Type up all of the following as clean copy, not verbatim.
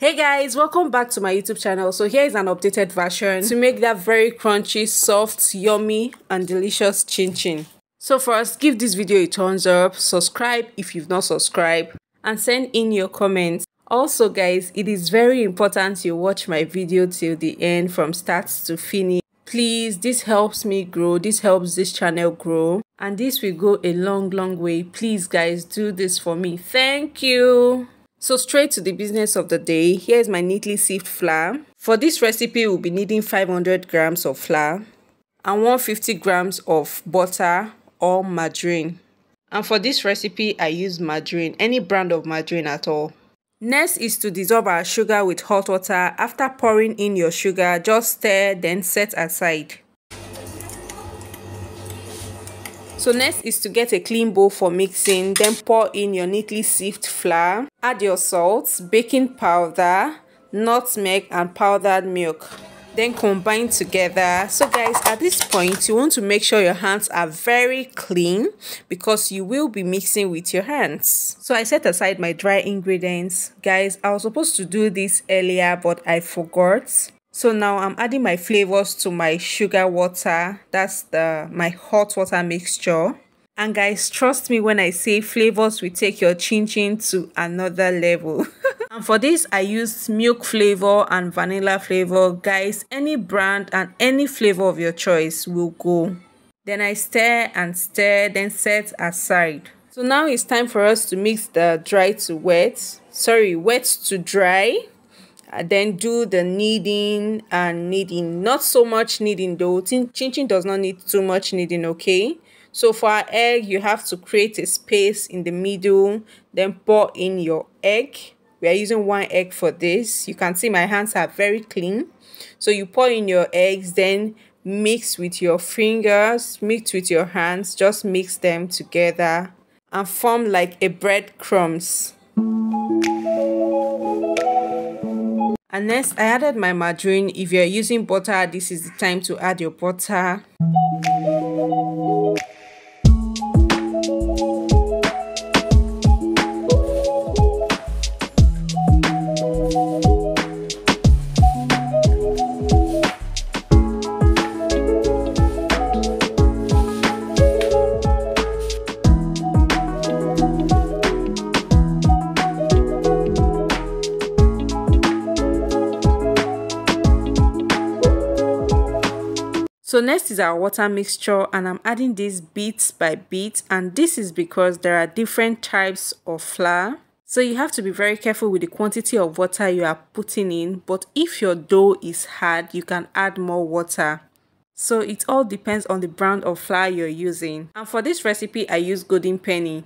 Hey guys, welcome back to my YouTube channel. So here is an updated version to make that very crunchy, soft, yummy and delicious chinchin. So first, give this video a thumbs up, subscribe if you've not subscribed, and send in your comments. Also guys, it is very important you watch my video till the end from start to finish. Please, this helps me grow, this helps this channel grow, and this will go a long way. Please guys, do this for me. Thank you. So straight to the business of the day. Here is my neatly sieved flour. For this recipe, we'll be needing 500 grams of flour and 150 grams of butter or margarine. And for this recipe, I use margarine, any brand of margarine at all. Next is to dissolve our sugar with hot water. After pouring in your sugar, just stir, then set aside. So next is to get a clean bowl for mixing, then pour in your neatly sieved flour, add your salt, baking powder, nutmeg and powdered milk. Then combine together. So guys, at this point, you want to make sure your hands are very clean because you will be mixing with your hands. So I set aside my dry ingredients. Guys, I was supposed to do this earlier, but I forgot. So now I'm adding my flavors to my sugar water. That's my hot water mixture. And guys, trust me when I say flavors will take your chinchin to another level. And for this, I used milk flavor and vanilla flavor. Guys, any brand and any flavor of your choice will go. Then I stir and stir, then set aside. So now it's time for us to mix the dry to wet. Sorry, wet to dry. Then do the kneading and kneading. Not so much kneading though. Chinchin does not need too much kneading, okay? So for our egg, you have to create a space in the middle, then pour in your egg. We are using 1 egg for this. You can see my hands are very clean. So you pour in your eggs, then mix with your fingers, mix with your hands, just mix them together and form like a breadcrumbs. And next, I added my margarine. If you're using butter, this is the time to add your butter. So next is our water mixture, and I'm adding this bit by bit, and this is because there are different types of flour. So you have to be very careful with the quantity of water you are putting in, but if your dough is hard, you can add more water. So it all depends on the brand of flour you're using. And for this recipe, I use golden penny.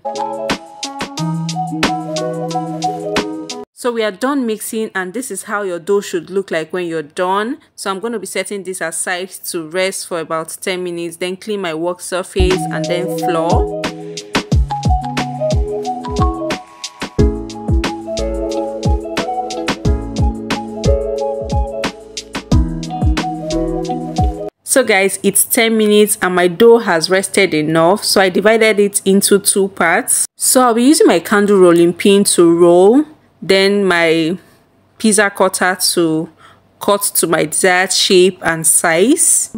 So we are done mixing, and this is how your dough should look like when you're done. So I'm going to be setting this aside to rest for about 10 minutes, then clean my work surface and then flour. So guys, it's 10 minutes and my dough has rested enough. So I divided it into 2 parts. So I'll be using my candle rolling pin to roll. Then my pizza cutter to cut to my desired shape and size.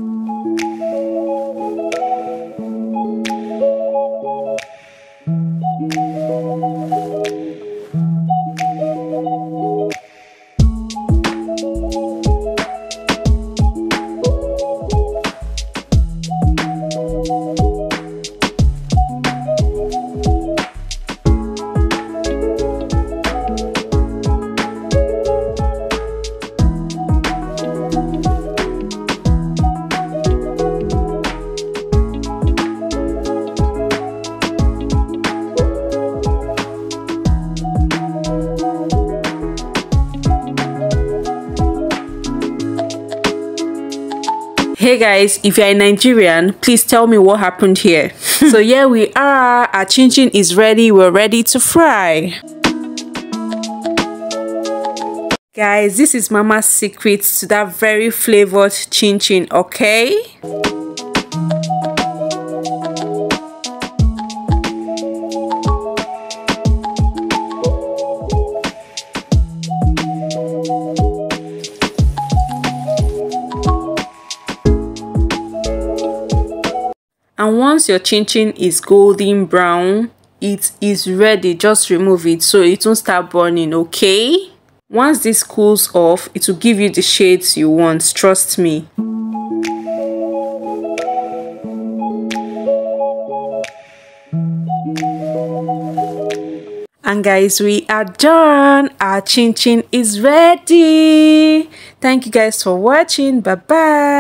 Hey guys, if you're a Nigerian, please tell me what happened here. So here we are, our chinchin is ready, we're ready to fry. Guys, this is Mama's secret to that very flavored chinchin, okay? And once your chinchin is golden brown, it is ready. Just remove it so it won't start burning, okay? Once this cools off, it will give you the shades you want, trust me. And guys, we are done. Our chinchin is ready. Thank you guys for watching. Bye bye.